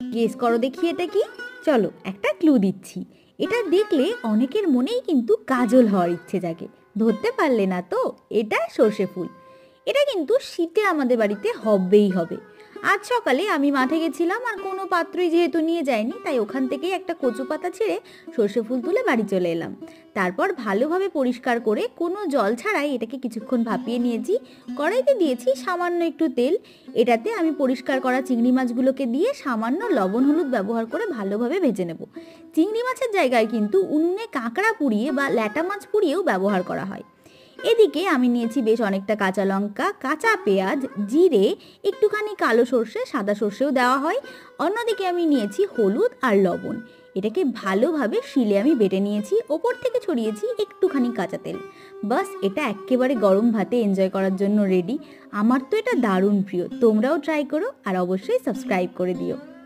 Guess করো দেখি এটা কি। চলো একটা ক্লু দিচ্ছি। এটা দেখলে অনেকের মনেই কিন্তু কাজল হওয়ার ইচ্ছে জাগে। ধরতে পারলে না তো? এটা সর্ষে ফুল। এটা কিন্তু শীতে আমাদের বাড়িতে হবেই হবে। আজ সকালে আমি মাঠে গেছিলাম আর কোনো পাত্রই যেহেতু নিয়ে যায়নি, তাই ওখান থেকেই একটা কচু পাতা ছিঁড়ে সর্ষে ফুল তুলে বাড়ি চলে এলাম। তারপর ভালোভাবে পরিষ্কার করে কোনো জল ছাড়াই এটাকে কিছুক্ষণ ভাপিয়ে নিয়েছি। কড়াইতে দিয়েছি সামান্য একটু তেল। এটাতে আমি পরিষ্কার করা চিংড়ি মাছগুলোকে দিয়ে সামান্য লবণ হলুদ ব্যবহার করে ভালোভাবে ভেজে নেব। চিংড়ি মাছের জায়গায় কিন্তু উনুনে কাঁকড়া পুড়িয়ে বা ল্যাটা মাছ পুড়িয়েও ব্যবহার করা হয়। এদিকে আমি নিয়েছি বেশ অনেকটা কাঁচা লঙ্কা, কাঁচা পেঁয়াজ, জিরে, একটুখানি কালো সর্ষে, সাদা সর্ষেও দেওয়া হয়। অন্যদিকে আমি নিয়েছি হলুদ আর লবণ। এটাকে ভালোভাবে শিলে আমি বেটে নিয়েছি, ওপর থেকে ছড়িয়েছি একটুখানি কাঁচা তেল। বাস, এটা একেবারে গরম ভাতে এনজয় করার জন্য রেডি। আমার তো এটা দারুণ প্রিয়, তোমরাও ট্রাই করো আর অবশ্যই সাবস্ক্রাইব করে দিও।